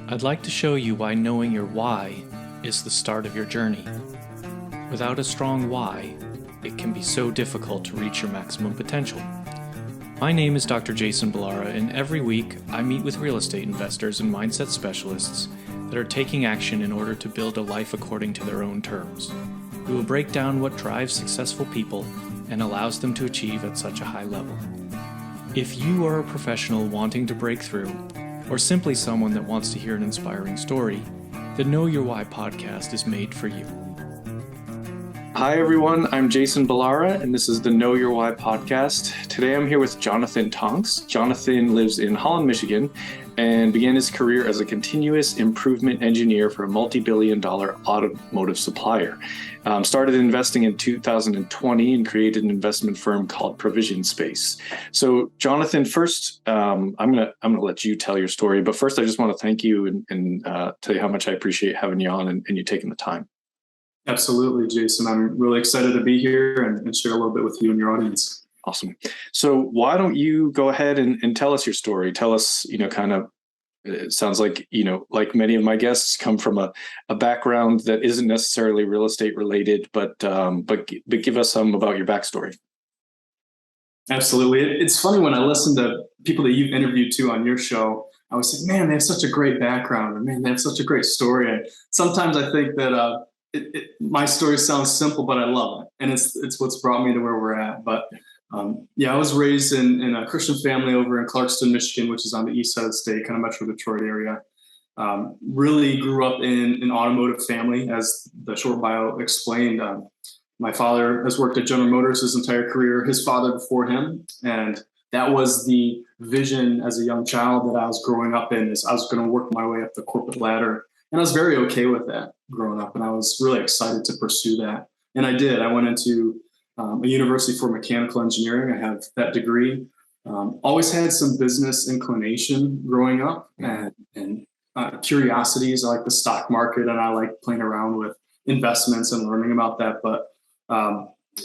I'd like to show you why knowing your why is the start of your journey. Without a strong why, it can be so difficult to reach your maximum potential. My name is Dr. Jason Balara, and every week I meet with real estate investors and mindset specialists that are taking action in order to build a life according to their own terms. We will break down what drives successful people and allows them to achieve at such a high level. If you are a professional wanting to break through, or simply someone that wants to hear an inspiring story, the Know Your Why podcast is made for you. Hi everyone, I'm Jason Balara, and this is the Know Your Why podcast. Today I'm here with Jonathan Tonks. Jonathan lives in Holland, Michigan, and began his career as a continuous improvement engineer for a multi-billion-dollar automotive supplier. Started investing in 2020 and created an investment firm called Provision Space. So, Jonathan, first, I'm gonna let you tell your story. But first, I just want to thank you and tell you how much I appreciate having you on and you taking the time. Absolutely, Jason. I'm really excited to be here and share a little bit with you and your audience. Awesome. So why don't you go ahead and tell us your story? Tell us, it sounds like, like many of my guests come from a background that isn't necessarily real estate related, but give us some about your backstory. Absolutely. It's funny when I listen to people that you've interviewed too on your show, I was like, man, they have such a great background, and man, they have such a great story. And sometimes I think that my story sounds simple, but I love it. And it's what's brought me to where we're at. But I was raised in a Christian family over in Clarkston, Michigan, which is on the east side of the state, kind of Metro Detroit area. Really grew up in an automotive family, as the short bio explained. My father has worked at General Motors his entire career, his father before him. And that was the vision as a young child that I was growing up in, is I was going to work my way up the corporate ladder. And I was very okay with that growing up. And I was really excited to pursue that. And I did. I went into a university for mechanical engineering. I have that degree. Always had some business inclination growing up and curiosities. I like the stock market and I like playing around with investments and learning about that. But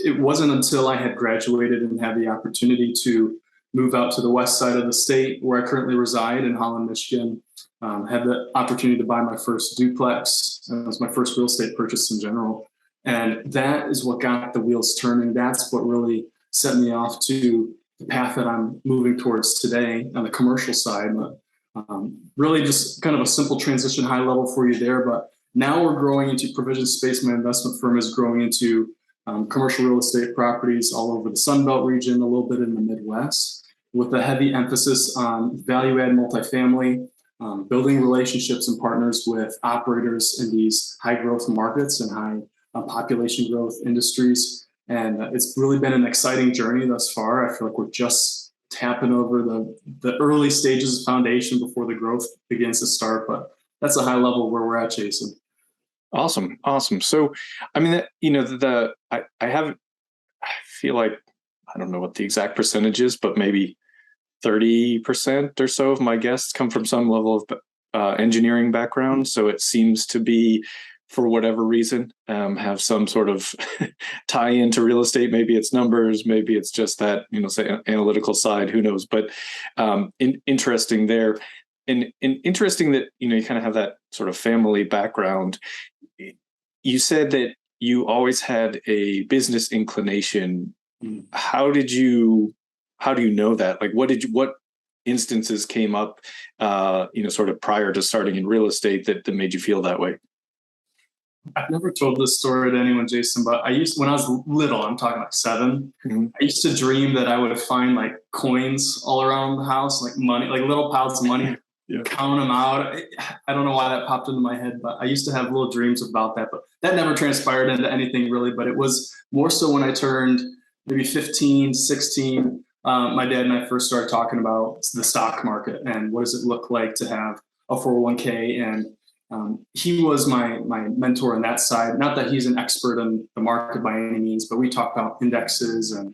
it wasn't until I had graduated and had the opportunity to move out to the west side of the state where I currently reside in Holland, Michigan. Had the opportunity to buy my first duplex. It was my first real estate purchase in general. And that is what got the wheels turning. That's what really set me off to the path that I'm moving towards today on the commercial side. But really just kind of a simple transition, high level for you there. But now we're growing into Provision Space. My investment firm is growing into commercial real estate properties all over the Sun Belt region, a little bit in the Midwest, with a heavy emphasis on value-add multifamily, building relationships and partners with operators in these high growth markets and high population growth industries. And it's really been an exciting journey thus far. I feel like we're just tapping over the early stages of foundation before the growth begins to start. But that's a high level where we're at, Jason. Awesome. So, I mean, I feel like, I don't know what the exact percentage is, but maybe 30% or so of my guests come from some level of engineering background. So it seems to be, for whatever reason, have some sort of tie into real estate. Maybe it's numbers, maybe it's just that, say analytical side, who knows, but interesting there. And interesting that, you kind of have that sort of family background. You said that you always had a business inclination. How do you know that? Like, what instances came up, sort of prior to starting in real estate that made you feel that way? I've never told this story to anyone, Jason, but when I was little, I'm talking like 7, I used to dream that I would find like coins all around the house, like money, like little piles of money, count them out. I don't know why that popped into my head, but I used to have little dreams about that, but that never transpired into anything really. But it was more so when I turned maybe 15, 16, my dad and I first started talking about the stock market and what does it look like to have a 401k. And he was my mentor on that side. Not that he's an expert in the market by any means, but we talked about indexes and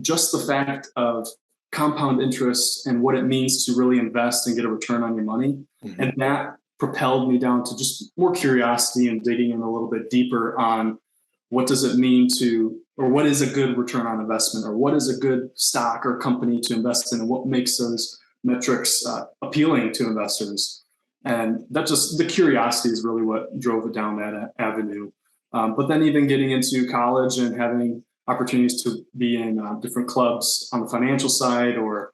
just the fact of compound interest and what it means to really invest and get a return on your money. Mm-hmm. And that propelled me down to just more curiosity and digging in a little bit deeper on what does it mean to, or what is a good return on investment, or what is a good stock or company to invest in, and what makes those metrics appealing to investors. And that just, the curiosity is really what drove it down that avenue. But then even getting into college and having opportunities to be in different clubs on the financial side, or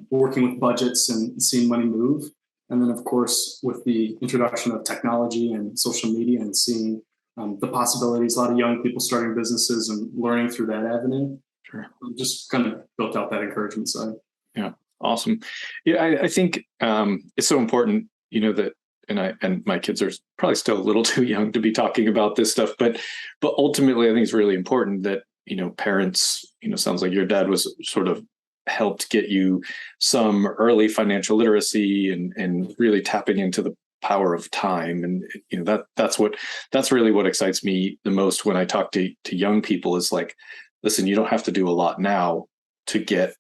working with budgets and seeing money move. And then, of course, with the introduction of technology and social media and seeing the possibilities, a lot of young people starting businesses and learning through that avenue, Sure. just kind of built out that encouragement side. Yeah. Awesome. Yeah. I think it's so important, that, and my kids are probably still a little too young to be talking about this stuff, but ultimately I think it's really important that, parents, sounds like your dad was sort of helped get you some early financial literacy and really tapping into the power of time. And, that's really what excites me the most when I talk to young people is like, listen, you don't have to do a lot now to get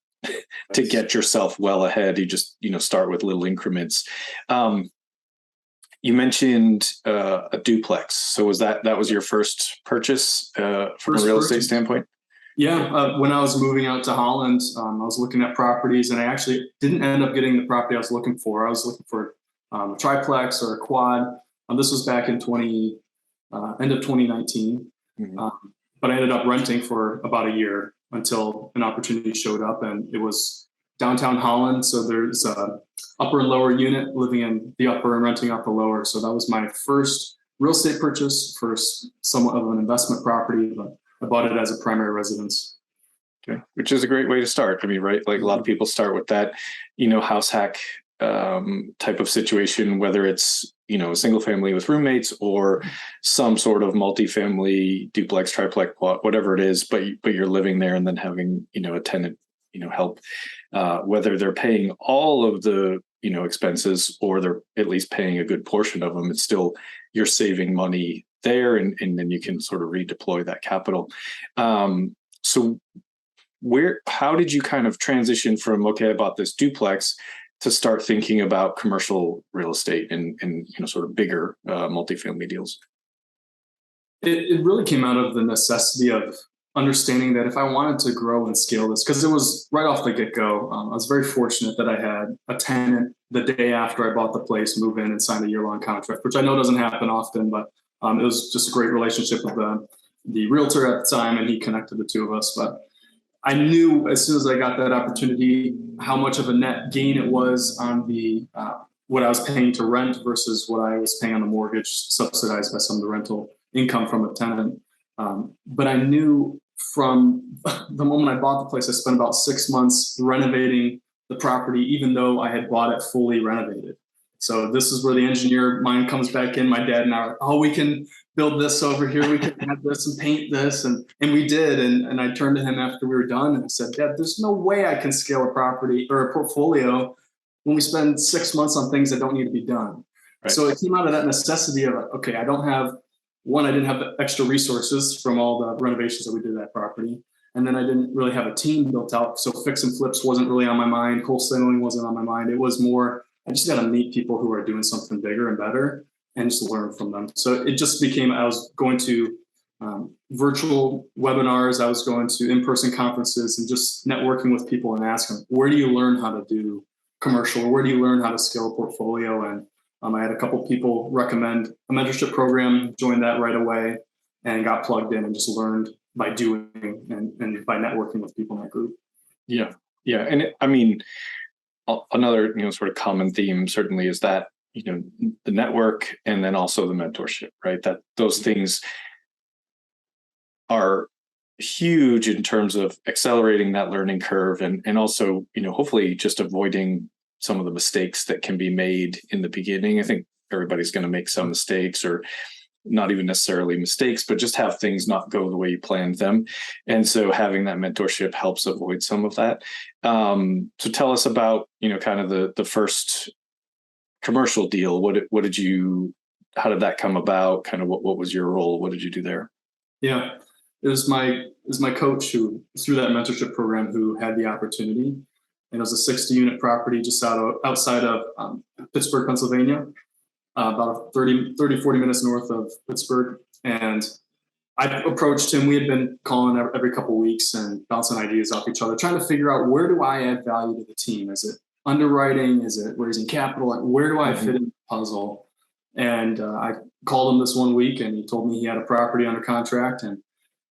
yourself well ahead. You just, start with little increments. You mentioned a duplex. So that was your first purchase from a real estate standpoint? Yeah. When I was moving out to Holland, I was looking at properties, and I actually didn't end up getting the property I was looking for. I was looking for a triplex or a quad. This was back in end of 2019. Mm-hmm. But I ended up renting for about a year until an opportunity showed up, and it was downtown Holland. So there's a upper and lower unit, living in the upper and renting out the lower. So that was my first real estate purchase for somewhat of an investment property, but I bought it as a primary residence. Okay. Which is a great way to start. I mean, right? Like a lot of people start with that, house hack type of situation, whether it's, a single family with roommates or some sort of multifamily, duplex, triplex, whatever it is, but you're living there and then having, a tenant, help, whether they're paying all of the, expenses or they're at least paying a good portion of them. It's still, you're saving money there, and then you can sort of redeploy that capital. So how did you kind of transition from, okay, I bought this duplex, to start thinking about commercial real estate and sort of bigger multifamily deals? It really came out of the necessity of understanding that if I wanted to grow and scale this, because it was right off the get-go, I was very fortunate that I had a tenant the day after I bought the place move in and sign a year-long contract, which I know doesn't happen often, but it was just a great relationship with the realtor at the time, and he connected the two of us. But I knew as soon as I got that opportunity how much of a net gain it was on the what I was paying to rent versus what I was paying on the mortgage, subsidized by some of the rental income from a tenant. But I knew from the moment I bought the place, I spent about 6 months renovating the property, even though I had bought it fully renovated. So this is where the engineer mind comes back in. My dad and I are, oh, we can build this over here. We can add this and paint this. And we did. And I turned to him after we were done and I said, Dad, there's no way I can scale a property or a portfolio when we spend 6 months on things that don't need to be done. Right. So it came out of that necessity of, okay, I didn't have the extra resources from all the renovations that we did at that property. And then I didn't really have a team built out. So fix and flips wasn't really on my mind. Wholesaling wasn't on my mind. It was more, I just got to meet people who are doing something bigger and better and just learn from them. So it just became, I was going to virtual webinars. I was going to in-person conferences and just networking with people and asking, where do you learn how to do commercial? Where do you learn how to scale a portfolio? And I had a couple people recommend a mentorship program, joined that right away and got plugged in and just learned by doing and by networking with people in that group. Yeah. Yeah. And another, sort of common theme certainly is that, the network and then also the mentorship, right? That those things are huge in terms of accelerating that learning curve and also, hopefully just avoiding some of the mistakes that can be made in the beginning. I think everybody's going to make some mistakes, or not even necessarily mistakes, but just have things not go the way you planned them. And so having that mentorship helps avoid some of that. So tell us about, kind of the first commercial deal. How did that come about? Kind of what was your role? What did you do there? Yeah, it was my coach who, through that mentorship program, who had the opportunity. And it was a 60 unit property just outside of Pittsburgh, Pennsylvania, about 40 minutes north of Pittsburgh. And I approached him. We had been calling every couple of weeks and bouncing ideas off each other, trying to figure out, where do I add value to the team? Is it underwriting? Is it raising capital? Like, where do I fit in the puzzle? And I called him this one week, and he told me he had a property under contract, and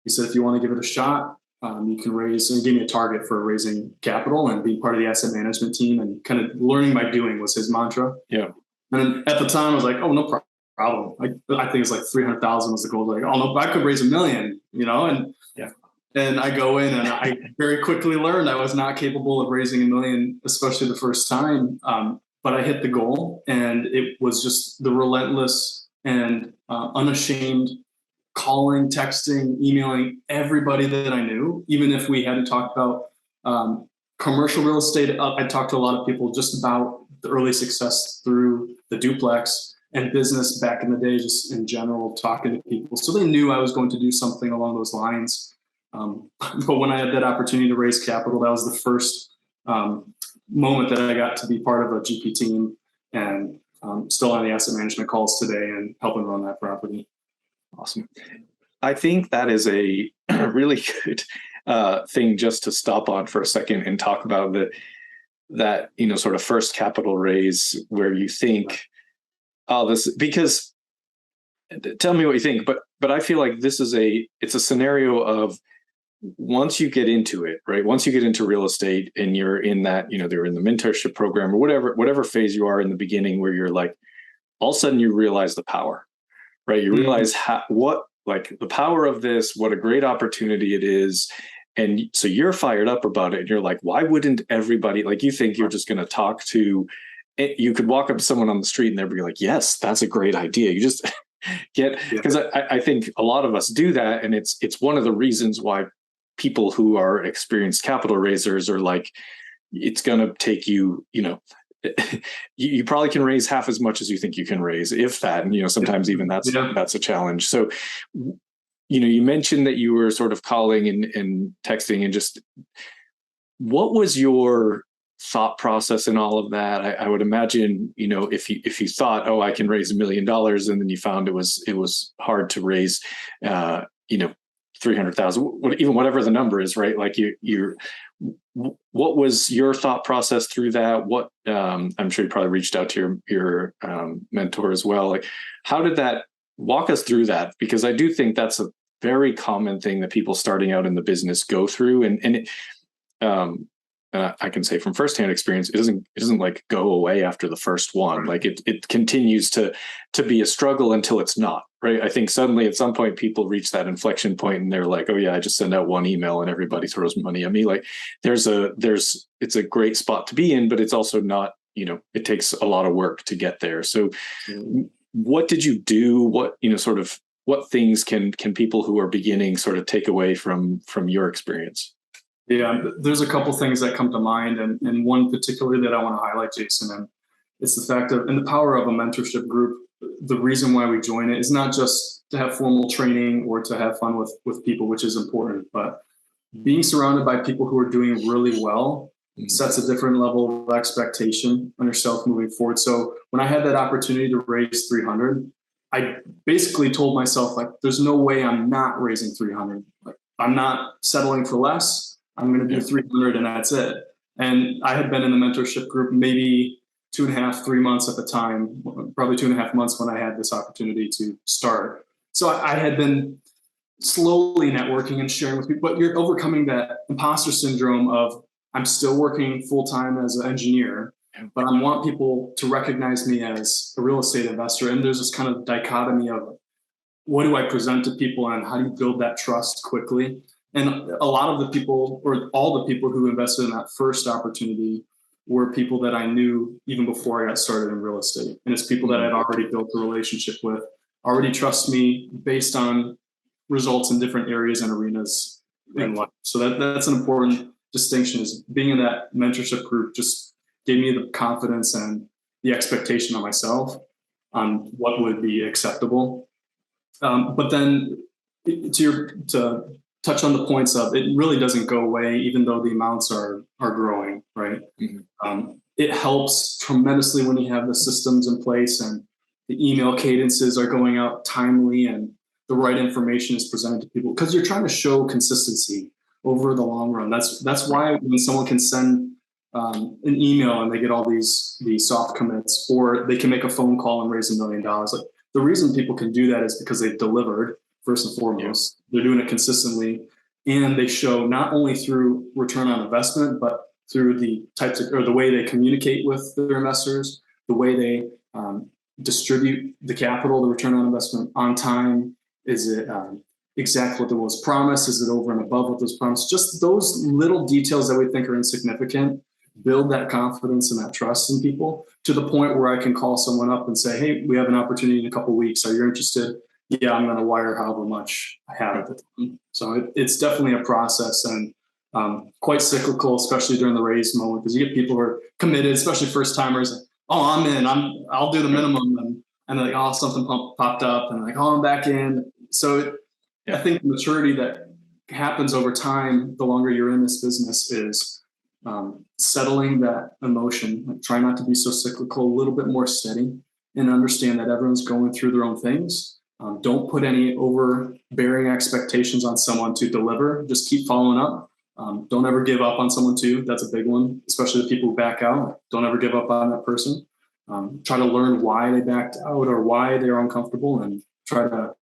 he said, if you want to give it a shot, you can raise, and he gave me a target for raising capital and being part of the asset management team, and kind of learning by doing was his mantra. Yeah. And at the time I was like, oh, no problem. I think it's like 300,000 was the goal. Like, oh no, I could raise $1 million, and Yeah. and I go in, and I very quickly learned I was not capable of raising $1 million, especially the first time. But I hit the goal, and it was just the relentless and unashamed calling, texting, emailing everybody that I knew, even if we hadn't talked about commercial real estate. I talked to a lot of people just about the early success through the duplex and business back in the day, just in general, talking to people. So they knew I was going to do something along those lines. But when I had that opportunity to raise capital, that was the first moment that I got to be part of a GP team, and still on the asset management calls today and helping run that property. Awesome. I think that is a really good thing just to stop on for a second and talk about that sort of first capital raise where you think, oh, this, because tell me what you think, but I feel like it's a scenario of once you get into it, right? Once you get into real estate and you're in that, they're in the mentorship program or whatever phase you are in the beginning, where you're like, all of a sudden you realize the power, right? You realize the power of this, what a great opportunity it is. And so you're fired up about it. And you're like, why wouldn't everybody, like, you think you're just going to talk to, you could walk up to someone on the street and they'd be like, yes, that's a great idea. You just because I think a lot of us do that. And it's one of the reasons why people who are experienced capital raisers are like, it's going to take you, you probably can raise half as much as you think you can raise, if that. And, sometimes even that's a challenge. So, you mentioned that you were sort of calling and texting, and just what was your thought process in all of that? I would imagine, if you thought, oh, I can raise $1 million, and then you found it was hard to raise, 300,000, even whatever the number is, right? Like what was your thought process through that? What, I'm sure you probably reached out to your mentor as well. Like, how did that, walk us through that? Because I do think that's a very common thing that people starting out in the business go through. And I can say from firsthand experience, it doesn't like go away after the first one. Like it continues to be a struggle until it's not, right? I think suddenly at some point people reach that inflection point and they're like, oh yeah, I just send out one email and everybody throws money at me. Like it's a great spot to be in, but it's also not, it takes a lot of work to get there. So what did you do? What things can people who are beginning sort of take away from your experience? Yeah, there's a couple things that come to mind, and one particularly that I want to highlight, Jason, and it's the fact of, and the power of a mentorship group. The reason why we join it is not just to have formal training or to have fun with people, which is important, but being surrounded by people who are doing really well sets a different level of expectation on yourself moving forward. So when I had that opportunity to raise 300, I basically told myself, like, there's no way I'm not raising 300. Like, I'm not settling for less. I'm going to do 300 and that's it. And I had been in the mentorship group maybe 2.5, 3 months at the time, probably 2.5 months when I had this opportunity to start. So I had been slowly networking and sharing with people, but you're overcoming that imposter syndrome of, I'm still working full-time as an engineer, but I want people to recognize me as a real estate investor. And there's this kind of dichotomy of, what do I present to people and how do you build that trust quickly? And a lot of the people, or all the people who invested in that first opportunity, were people that I knew even before I got started in real estate. And it's people that I'd already built a relationship with, already trust me based on results in different areas and arenas in life. So that's an important distinction, is being in that mentorship group just gave me the confidence and the expectation on myself on what would be acceptable. But then to touch on the points of, it really doesn't go away, even though the amounts are growing, right? It helps tremendously when you have the systems in place and the email cadences are going out timely and the right information is presented to people, because you're trying to show consistency over the long run. That's why when someone can send an email and they get all these soft commits, or they can make a phone call and raise $1 million. Like, the reason people can do that is because they've delivered first and foremost. Yeah. They're doing it consistently, and they show not only through return on investment, but through the types of, or the way they communicate with their investors, the way they distribute the capital, the return on investment on time. Is it exactly what was promised? Is it over and above what was promised? Just those little details that we think are insignificant build that confidence and that trust in people, to the point where I can call someone up and say, hey, we have an opportunity in a couple of weeks. Are you interested? Yeah, I'm going to wire however much I have at the time. So it's definitely a process, and quite cyclical, especially during the raise moment, because you get people who are committed, especially first timers. Oh, I'm in. I'll do the minimum, and they're like, oh, something popped up, and like, oh, I'm back in. So I think the maturity that happens over time, the longer you're in this business, is settling that emotion. Like, try not to be so cyclical, a little bit more steady, and understand that everyone's going through their own things. Don't put any overbearing expectations on someone to deliver. Just keep following up. Don't ever give up on someone too. That's a big one, especially the people who back out. Don't ever give up on that person. Try to learn why they backed out or why they're uncomfortable, and try to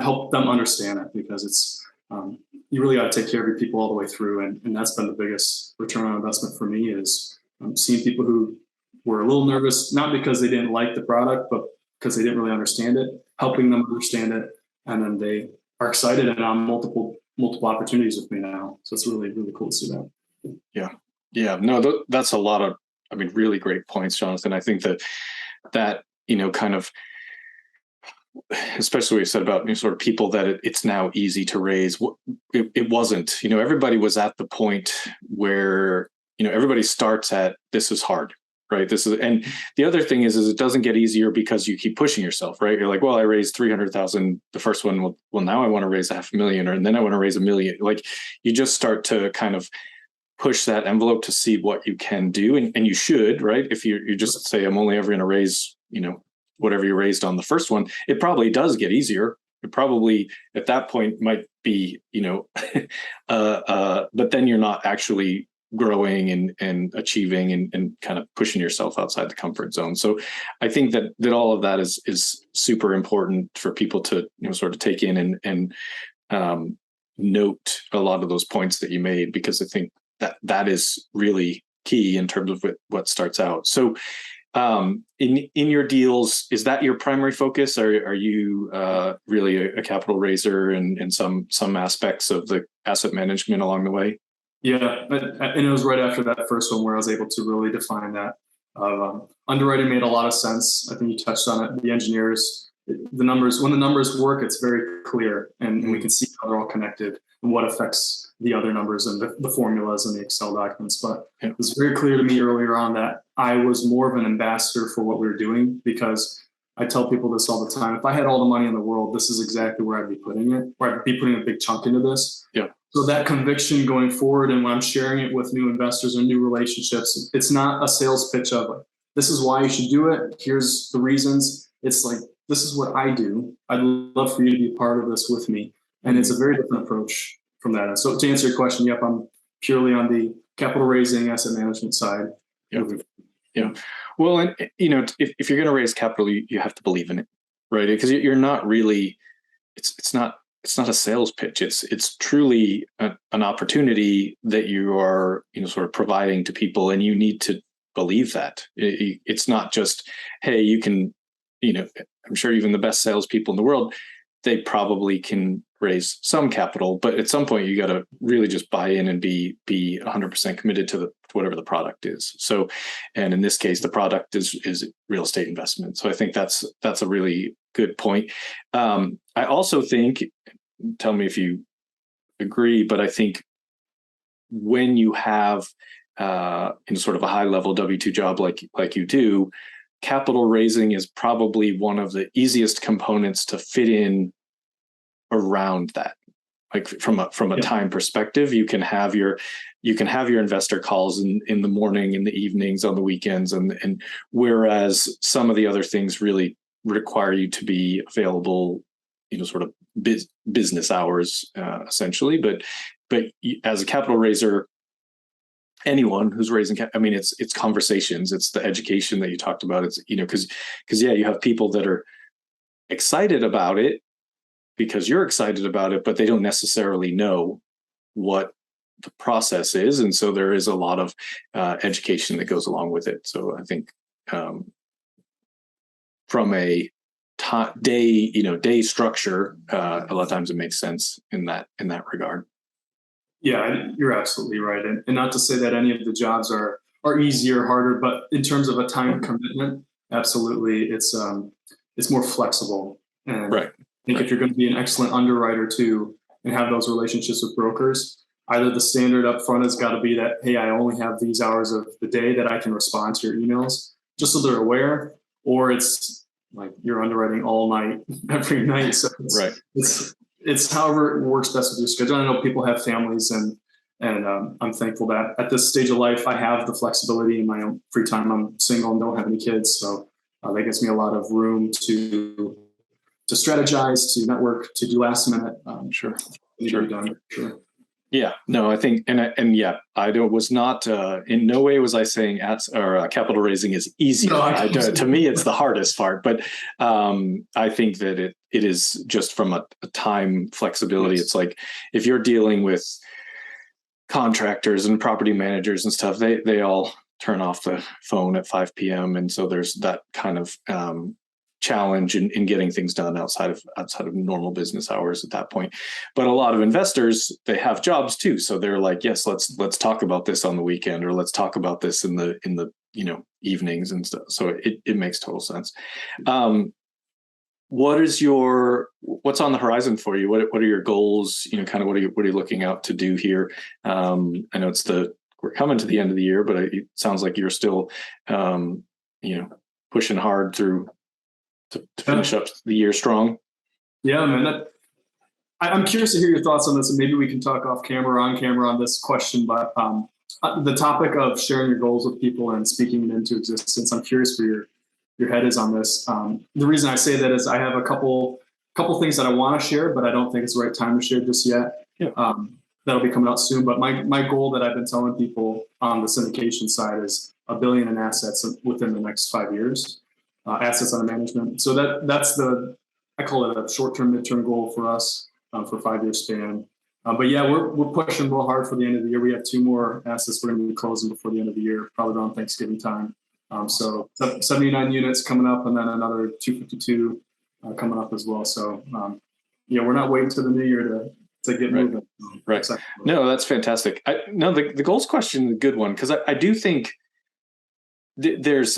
help them understand it, because it's you really got to take care of your people all the way through. And that's been the biggest return on investment for me, is seeing people who were a little nervous, not because they didn't like the product, but because they didn't really understand it, helping them understand it. And then they are excited and on multiple opportunities with me now. So it's really, really cool to see that. Yeah. Yeah. No, that's a lot of, really great points, Jonathan. I think that, kind of, especially what you said about sort of people that it's now easy to raise. It wasn't, everybody was at the point where, everybody starts at, this is hard, right? And the other thing is it doesn't get easier because you keep pushing yourself, right? You're like, well, I raised 300,000. The first one, well, now I want to raise $500,000, and then I want to raise $1 million. Like, you just start to kind of push that envelope to see what you can do. And you should, right? If you just say, I'm only ever going to raise, whatever you raised on the first one, it probably does get easier. It probably at that point might be, but then you're not actually growing and achieving and kind of pushing yourself outside the comfort zone. So I think that all of that is super important for people to, sort of take in and note a lot of those points that you made, because I think that is really key in terms of what starts out. So in your deals, is that your primary focus? Are you really a capital raiser in some aspects of the asset management along the way? Yeah, and it was right after that first one where I was able to really define that. Underwriting made a lot of sense. I think you touched on it. The engineers, the numbers, when the numbers work, it's very clear, and we can see how they're all connected and what affects the other numbers and the formulas and the Excel documents. But it was very clear to me earlier on that I was more of an ambassador for what we were doing, because I tell people this all the time. If I had all the money in the world, this is exactly where I'd be putting it, where I'd be putting a big chunk into this. Yeah. So that conviction going forward, and when I'm sharing it with new investors or new relationships, it's not a sales pitch of like, this is why you should do it. Here's the reasons. It's like, this is what I do. I'd love for you to be part of this with me. And it's a very different approach from that. So to answer your question, yep, I'm purely on the capital raising, asset management side. Yep. Yeah. Well, and if you're going to raise capital, you have to believe in it, right? Because you're not really, it's not a sales pitch. It's truly an opportunity that you are, sort of providing to people, and you need to believe that. It's not just, hey, you can, I'm sure even the best salespeople in the world, they probably can raise some capital, but at some point you got to really just buy in and be 100% committed to whatever the product is. So, and in this case, the product is real estate investment. So I think that's a really good point. I also think, tell me if you agree, but I think when you have in sort of a high level W-2 job like you do, capital raising is probably one of the easiest components to fit in around that. Like from a time perspective, you can have your investor calls in the morning, in the evenings, on the weekends, and whereas some of the other things really require you to be available, sort of business hours essentially. But as a capital raiser, anyone who's raising, I mean, it's conversations, it's the education that you talked about. It's, because yeah, you have people that are excited about it because you're excited about it, but they don't necessarily know what the process is. And so there is a lot of education that goes along with it. So I think from a day structure, a lot of times it makes sense in that regard. Yeah, you're absolutely right. And not to say that any of the jobs are easy or harder, but in terms of a time commitment, absolutely, it's more flexible. And right. I think if you're going to be an excellent underwriter too, and have those relationships with brokers, either the standard up front has got to be that, hey, I only have these hours of the day that I can respond to your emails, just so they're aware, or it's like you're underwriting all night every night. So it's however it works best with your schedule. I know people have families, and I'm thankful that at this stage of life, I have the flexibility in my own free time. I'm single and don't have any kids. So that gives me a lot of room to strategize, to network, to do last minute. Sure. Done. Sure. Yeah, no, I think, and yeah, was not, in no way was I saying capital raising is easy. No, to me, it's the hardest part, but I think that it is just from a time flexibility. Yes. It's like, if you're dealing with contractors and property managers and stuff, they all turn off the phone at 5 p.m. And so there's that kind of challenge in getting things done outside of normal business hours at that point. But a lot of investors, they have jobs too, so they're like, yes, let's talk about this on the weekend, or let's talk about this in the evenings and stuff. So it makes total sense. What's on the horizon for you? What are your goals? Kind of what are you looking out to do here? I know we're coming to the end of the year, but it sounds like you're still pushing hard through to finish up the year strong. Yeah, man. I'm curious to hear your thoughts on this, and maybe we can talk off camera or on camera on this question. But the topic of sharing your goals with people and speaking it into existence, I'm curious where your head is on this. The reason I say that is I have a couple things that I want to share, but I don't think it's the right time to share just yet. Yeah. That'll be coming out soon. But my goal that I've been telling people on the syndication side is $1 billion in assets within the next 5 years. Assets under management. So that's I call it a short-term, midterm goal for us for 5-year span. But yeah, we're pushing real hard for the end of the year. We have 2 more assets we're going to be closing before the end of the year, probably around Thanksgiving time. So 79 units coming up, and then another 252 coming up as well. So we're not waiting to the new year to get moving. Right. No, that's fantastic. The goals question is a good one, because I do think there's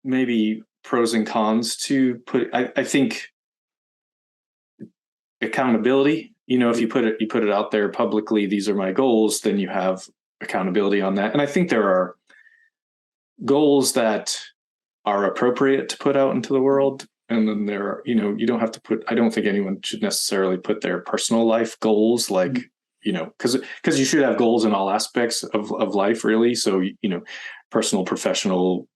maybe pros and cons to put. I think accountability, if you put it out there publicly, these are my goals, then you have accountability on that. And I think there are goals that are appropriate to put out into the world. And then there are, you don't have to I don't think anyone should necessarily put their personal life goals, like, because you should have goals in all aspects of life, really. So, personal, professional,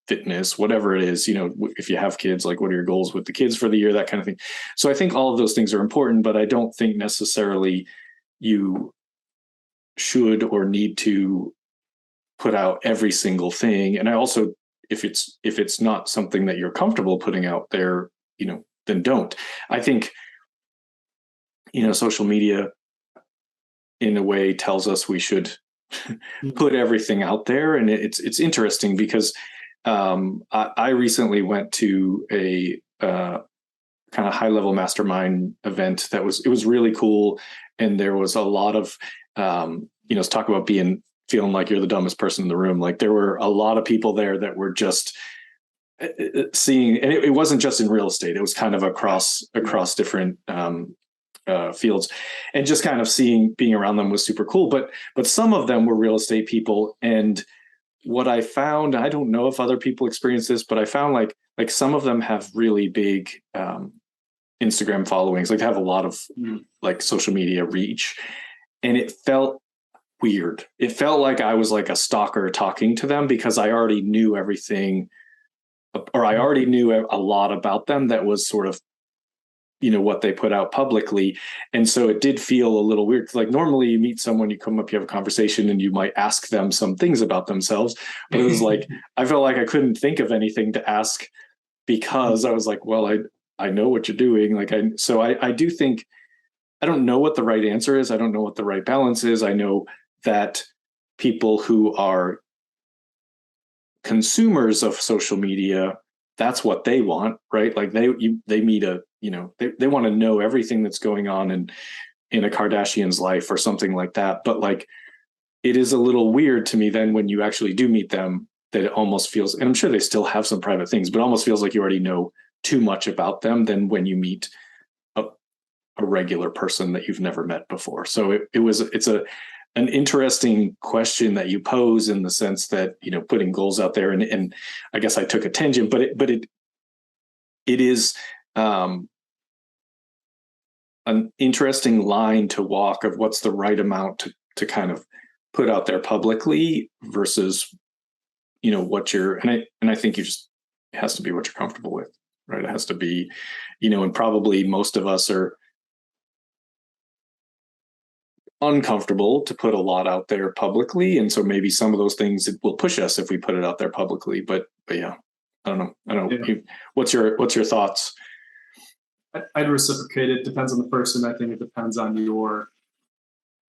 fitness, whatever it is, if you have kids, like, what are your goals with the kids for the year, that kind of thing. So I think all of those things are important, but I don't think necessarily you should or need to put out every single thing. And I also, if it's not something that you're comfortable putting out there, then don't. I think, social media in a way tells us we should put everything out there. And it's interesting because I recently went to a kind of high level mastermind event it was really cool. And there was a lot of, talk about feeling like you're the dumbest person in the room. Like, there were a lot of people there that were just seeing, and it wasn't just in real estate. It was kind of across different fields, and just kind of being around them was super cool. But some of them were real estate people. And what I found, I don't know if other people experience this, but I found like some of them have really big Instagram followings, like have a lot of like social media reach. And it felt weird. It felt like I was like a stalker talking to them, because I already knew everything, or I already knew a lot about them that was sort of what they put out publicly. And so it did feel a little weird. Like normally you meet someone, you come up, you have a conversation, and you might ask them some things about themselves. But it was like, I felt like I couldn't think of anything to ask, because I was like, well, I know what you're doing. I do think, I don't know what the right answer is. I don't know what the right balance is. I know that people who are consumers of social media, that's what they want, right? Like they meet they want to know everything that's going on in a Kardashian's life or something like that. But like, it is a little weird to me then when you actually do meet them, that it almost feels, and I'm sure they still have some private things, but it almost feels like you already know too much about them than when you meet a regular person that you've never met before. So it's an interesting question that you pose, in the sense that, putting goals out there, and I guess I took a tangent, but it is an interesting line to walk of what's the right amount to kind of put out there publicly versus, what you're, and I think it has to be what you're comfortable with, right? It has to be, and probably most of us are uncomfortable to put a lot out there publicly, and so maybe some of those things will push us if we put it out there publicly. But yeah, I don't know. Yeah. What's your thoughts? I'd reciprocate. It depends on the person. I think it depends on your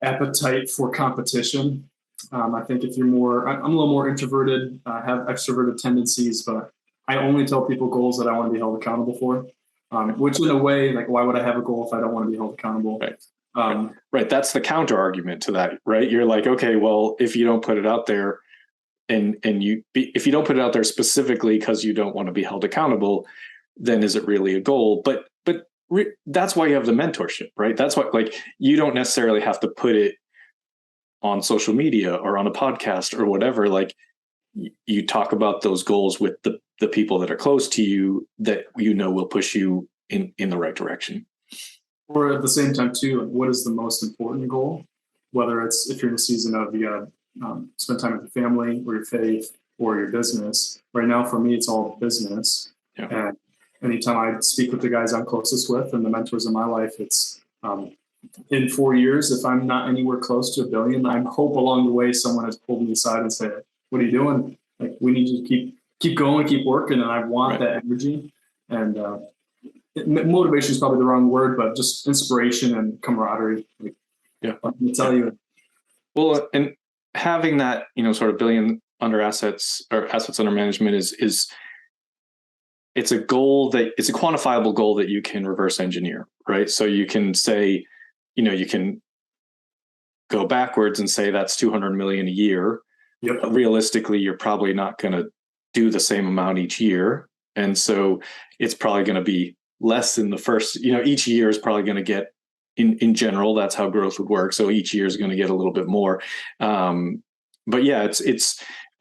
appetite for competition. I think if I'm a little more introverted, have extroverted tendencies, but I only tell people goals that I want to be held accountable for. Which in a way, like, why would I have a goal if I don't want to be held accountable? Right. Right. That's the counter argument to that, right? You're like, okay, well, if you don't put it out there, if you don't put it out there specifically because you don't want to be held accountable, then is it really a goal? But that's why you have the mentorship, right? That's why, like, you don't necessarily have to put it on social media or on a podcast or whatever. Like, you talk about those goals with the people that are close to you that will push you in the right direction. Or at the same time too, like, what is the most important goal? Whether it's, if you're in a season of you gotta spend time with your family or your faith or your business. Right now, for me, it's all business. Yeah. And anytime I speak with the guys I'm closest with and the mentors in my life, it's in 4 years, if I'm not anywhere close to $1 billion, I hope along the way someone has pulled me aside and said, "What are you doing? Like, we need you to keep going, keep working." And I want that energy. And motivation is probably the wrong word, but just inspiration and camaraderie. Like, yeah, let me tell you. Well, and having that, sort of billion under assets or assets under management is it's a goal it's a quantifiable goal that you can reverse engineer, right? So you can say, you can go backwards and say that's 200 million a year. Yep. But realistically, you're probably not going to do the same amount each year. And so it's probably going to be less in the first, each year is probably going to get, in general, that's how growth would work. So each year is going to get a little bit more. But yeah,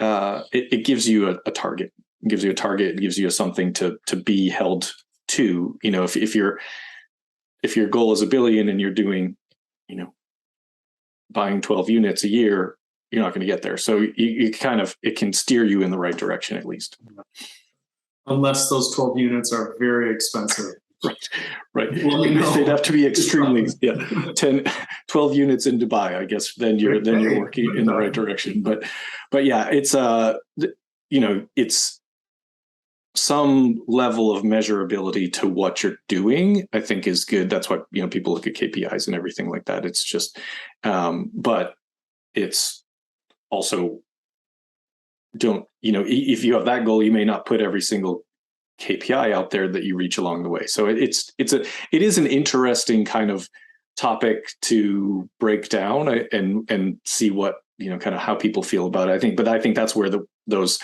it gives you a target. It gives you a target. It gives you something to be held to. If your goal is $1 billion and you're doing, buying 12 units a year, you're not going to get there. So you kind of, it can steer you in the right direction at least. Unless those 12 units are very expensive. Right. They'd have to be extremely, 12 units in Dubai, I guess, then you're working in the right direction. But yeah, it's it's some level of measurability to what you're doing, I think, is good. That's what, people look at KPIs and everything like that. It's just, but it's also, if you have that goal, you may not put every single KPI out there that you reach along the way. So it is an interesting kind of topic to break down and see what, kind of how people feel about it. I think that's where those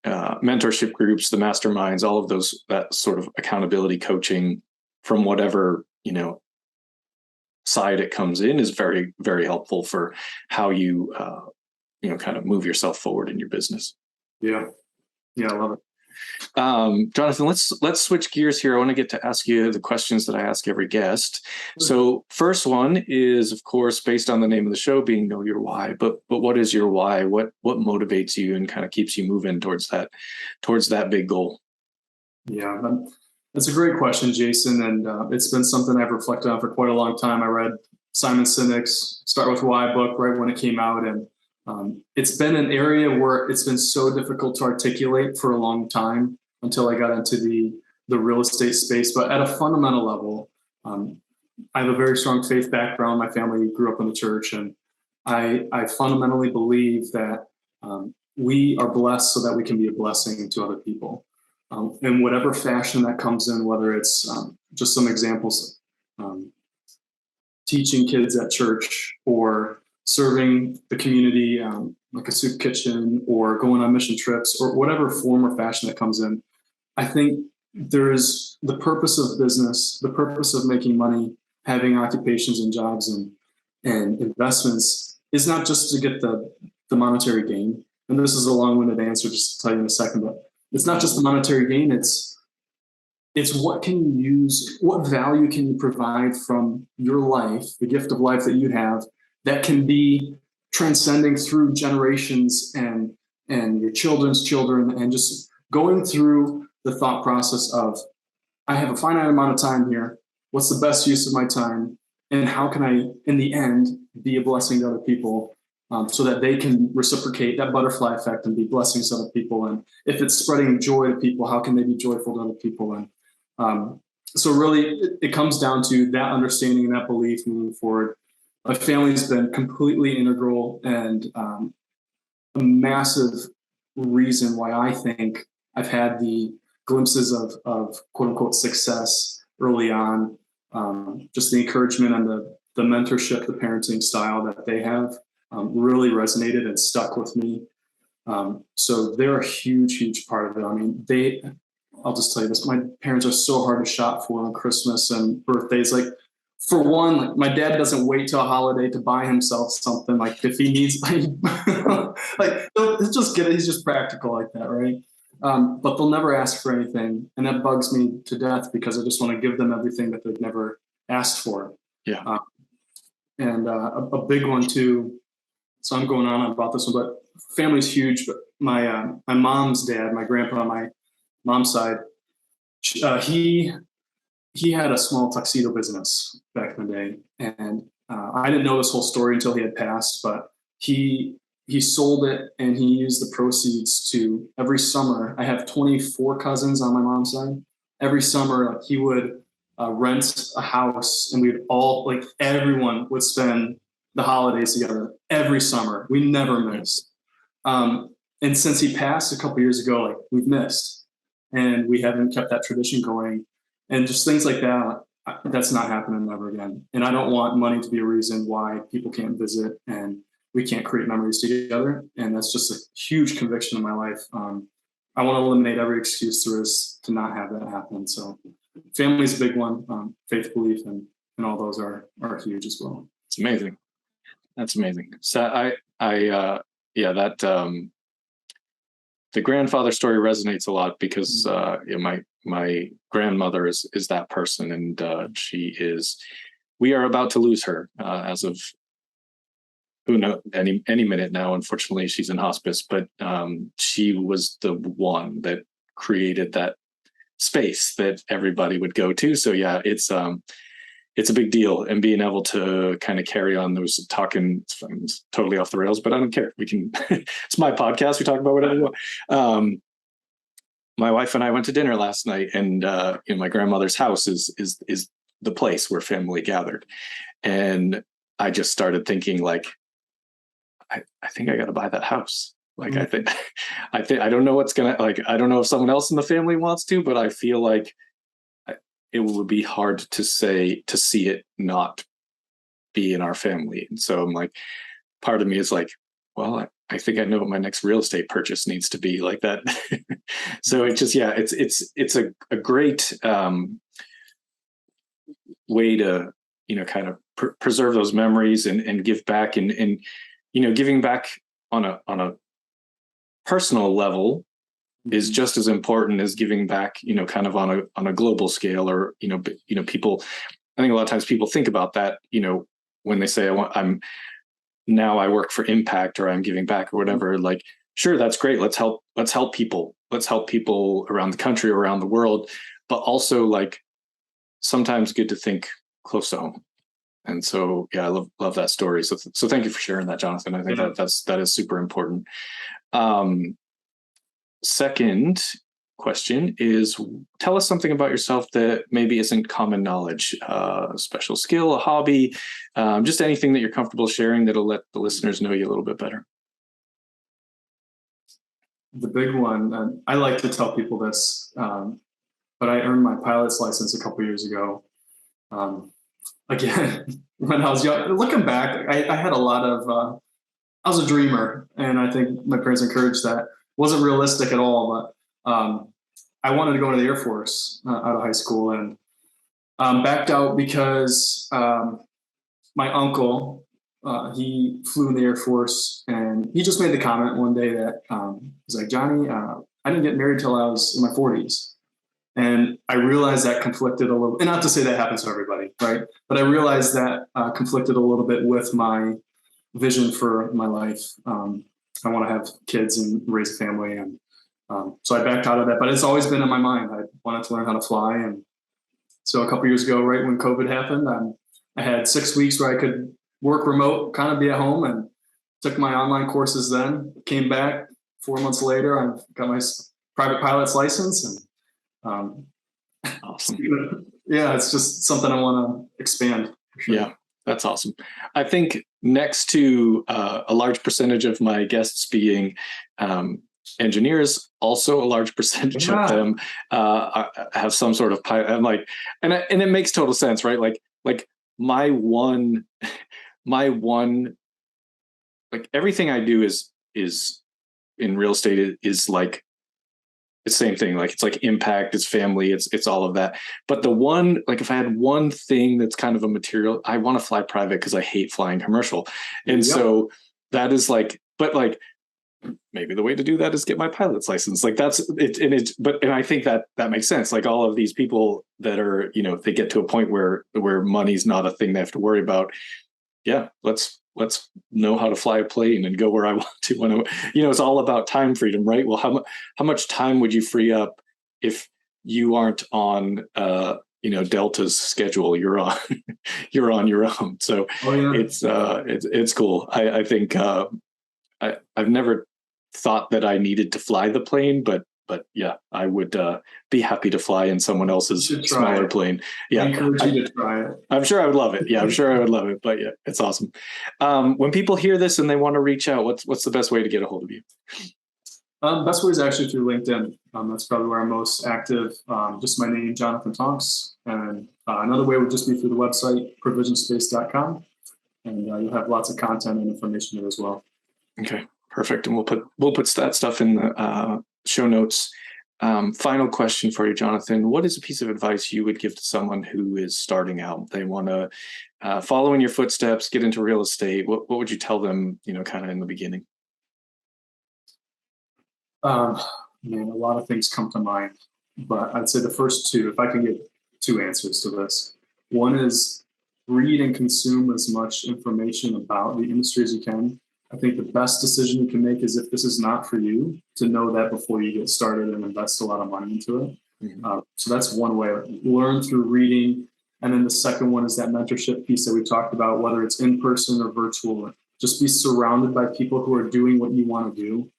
mentorship groups, the masterminds, all of those, that sort of accountability coaching from whatever, side it comes in, is very, very helpful for how you, kind of move yourself forward in your business. Yeah. Yeah. I love it. Jonathan, let's switch gears here. I want to get to ask you the questions that I ask every guest. So first one is, of course, based on the name of the show being Know Your Why, but what is your why? What motivates you and kind of keeps you moving towards that big goal? Yeah. That's a great question, Jason. And it's been something I've reflected on for quite a long time. I read Simon Sinek's Start With Why book right when it came out. And it's been an area where it's been so difficult to articulate for a long time until I got into the real estate space. But at a fundamental level, I have a very strong faith background. My family grew up in the church, and I fundamentally believe that we are blessed so that we can be a blessing to other people. In whatever fashion that comes in, whether it's just some examples, teaching kids at church or serving the community, like a soup kitchen, or going on mission trips, or whatever form or fashion that comes in. I think there's the purpose of business, the purpose of making money, having occupations and jobs and investments is not just to get the monetary gain. And this is a long-winded answer, just to tell you in a second, but it's not just the monetary gain. It's what can you use, what value can you provide from your life, the gift of life that you have, that can be transcending through generations and your children's children, and just going through the thought process of, I have a finite amount of time here. What's the best use of my time? And how can I, in the end, be a blessing to other people, so that they can reciprocate that butterfly effect and be blessings to other people? And if it's spreading joy to people, how can they be joyful to other people? And so really, it comes down to that understanding and that belief moving forward. My family's been completely integral and a massive reason why I think I've had the glimpses of quote unquote success early on. Just the encouragement and the mentorship, the parenting style that they have really resonated and stuck with me. So they're a huge, huge part of it. I mean, I'll just tell you this, my parents are so hard to shop for on Christmas and birthdays. Like, for one, like, my dad doesn't wait till a holiday to buy himself something. Like, if he needs, like he'll just get it. He's just practical like that, right? But they'll never ask for anything. And that bugs me to death, because I just want to give them everything that they've never asked for. Yeah. And a big one too. So I'm going on about this one, but family's huge. But my mom's dad, my grandpa on my mom's side, he had a small tuxedo business back in the day. And I didn't know this whole story until he had passed, but he sold it, and he used the proceeds to, every summer, I have 24 cousins on my mom's side. Every summer, he would rent a house, and we'd all, like, everyone would spend the holidays together every summer. We never missed. And since he passed a couple years ago, like, we've missed, and we haven't kept that tradition going. And just things like that, that's not happening ever again. And I don't want money to be a reason why people can't visit and we can't create memories together. And that's just a huge conviction in my life. I want to eliminate every excuse there is to not have that happen. So family's a big one. Faith, belief, and all those are huge as well. It's amazing. That's amazing. So the grandfather story resonates a lot, because my grandmother is that person, and we are about to lose her as of, who knows, any minute now. Unfortunately, she's in hospice, but she was the one that created that space that everybody would go to. So yeah, it's a big deal, and being able to kind of carry on those talking, it's totally off the rails, but I don't care. We can, it's my podcast. We talk about whatever we want. My wife and I went to dinner last night, and my grandmother's house is the place where family gathered. And I just started thinking, like, I think I got to buy that house. Like, I think I don't know what's going to, like, I don't know if someone else in the family wants to, but I feel like it would be hard to see it not be in our family. And so I'm like, part of me is like, well, I think I know what my next real estate purchase needs to be, like that. So it just, yeah, it's a great way to, kind of preserve those memories and give back, and giving back on a personal level is just as important as giving back, kind of on a global scale, or, people, I think a lot of times people think about that, when they say I work for impact, or I'm giving back, or whatever. Like, sure, that's great. Let's help people. Let's help people around the country, around the world, but also like sometimes good to think close to home. And so, yeah, I love that story. So thank you for sharing that, Jonathan. I think that is super important. Second question is, tell us something about yourself that maybe isn't common knowledge, a special skill, a hobby, just anything that you're comfortable sharing that'll let the listeners know you a little bit better. The big one, and I like to tell people this, but I earned my pilot's license a couple years ago. Again, when I was young, looking back, I had a lot of, I was a dreamer, and I think my parents encouraged that. Wasn't realistic at all, but I wanted to go into the Air Force out of high school, and backed out because my uncle, he flew in the Air Force, and he just made the comment one day that he's like, Johnny, I didn't get married till I was in my 40s. And I realized that conflicted a little, and not to say that happens to everybody, right? But I realized that conflicted a little bit with my vision for my life. I want to have kids and raise a family. And so I backed out of that, but it's always been in my mind. I wanted to learn how to fly. And so a couple years ago, right when COVID happened, I had 6 weeks where I could work remote, kind of be at home, and took my online courses then, came back 4 months later. I got my private pilot's license, and awesome. Yeah, it's just something I want to expand. Sure. Yeah, that's awesome. I think next to a large percentage of my guests being engineers, also a large percentage of them have some sort of pilot. I'm like, and it makes total sense, right? Like my one, like everything I do is in real estate is like the same thing. Like it's like impact, it's family, it's all of that. But the one, like if I had one thing that's kind of a material, I want to fly private because I hate flying commercial. And so that is like, but like maybe the way to do that is get my pilot's license. Like that's it. And I think that makes sense. Like all of these people that are, if they get to a point where money's not a thing they have to worry about. Yeah, let's know how to fly a plane and go where I want to. When it's all about time freedom, right? Well, how much time would you free up if you aren't on Delta's schedule? You're on your own. So it's cool. I think I've never thought that I needed to fly the plane, but yeah, I would be happy to fly in someone else's smaller plane. Yeah, I encourage you to try it. I'm sure I would love it. Yeah, I'm sure I would love it. But yeah, it's awesome. When people hear this and they want to reach out, what's the best way to get a hold of you? Best way is actually through LinkedIn. That's probably where I'm most active. Just my name, Jonathan Tonks. And another way would just be through the website, provisionspace.com. And you'll have lots of content and information there as well. Okay, perfect. And we'll put that stuff in the show notes. Final question for you, Jonathan. What is a piece of advice you would give to someone who is starting out? They want to follow in your footsteps, get into real estate. What would you tell them, kind of in the beginning? Man, a lot of things come to mind, but I'd say the first two, if I can get two answers to this. One is read and consume as much information about the industry as you can. I think the best decision you can make is if this is not for you, to know that before you get started and invest a lot of money into it. Mm-hmm. So that's one way. Learn through reading. And then the second one is that mentorship piece that we talked about, whether it's in person or virtual. Just be surrounded by people who are doing what you want to do.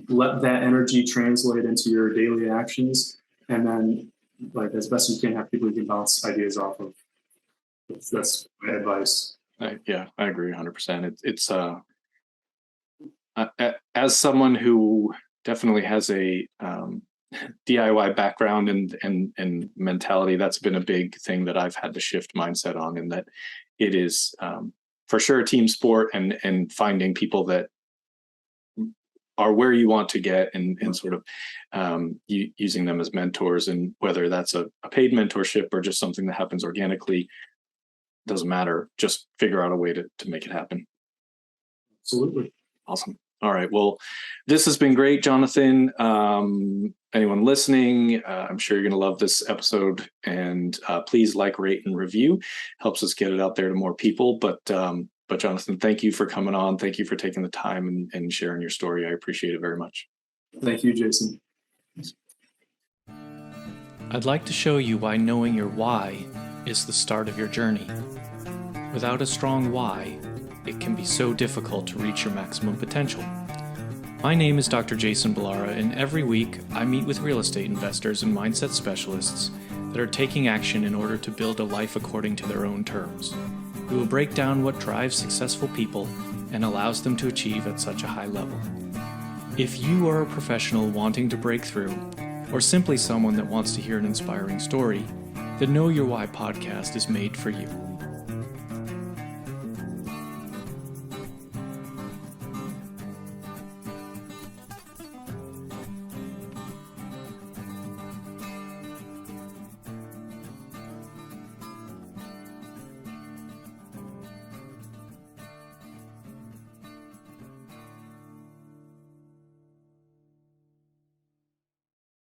Let that energy translate into your daily actions. And then, like as best you can, have people you can bounce ideas off of. That's my advice. I agree 100%. It's as someone who definitely has a DIY background and mentality, that's been a big thing that I've had to shift mindset on, in that it is for sure a team sport, and finding people that are where you want to get, and sort of using them as mentors, and whether that's a paid mentorship or just something that happens organically, doesn't matter. Just figure out a way to make it happen. Absolutely. Awesome. All right. Well, this has been great, Jonathan. Anyone listening, I'm sure you're going to love this episode, and please like, rate, and review. Helps us get it out there to more people. But But Jonathan, thank you for coming on. Thank you for taking the time and sharing your story. I appreciate it very much. Thank you, Jason. I'd like to show you why knowing your why is the start of your journey. Without a strong why, it can be so difficult to reach your maximum potential. My name is Dr. Jason Balara, and every week I meet with real estate investors and mindset specialists that are taking action in order to build a life according to their own terms. We will break down what drives successful people and allows them to achieve at such a high level. If you are a professional wanting to break through, or simply someone that wants to hear an inspiring story, the Know Your Why podcast is made for you.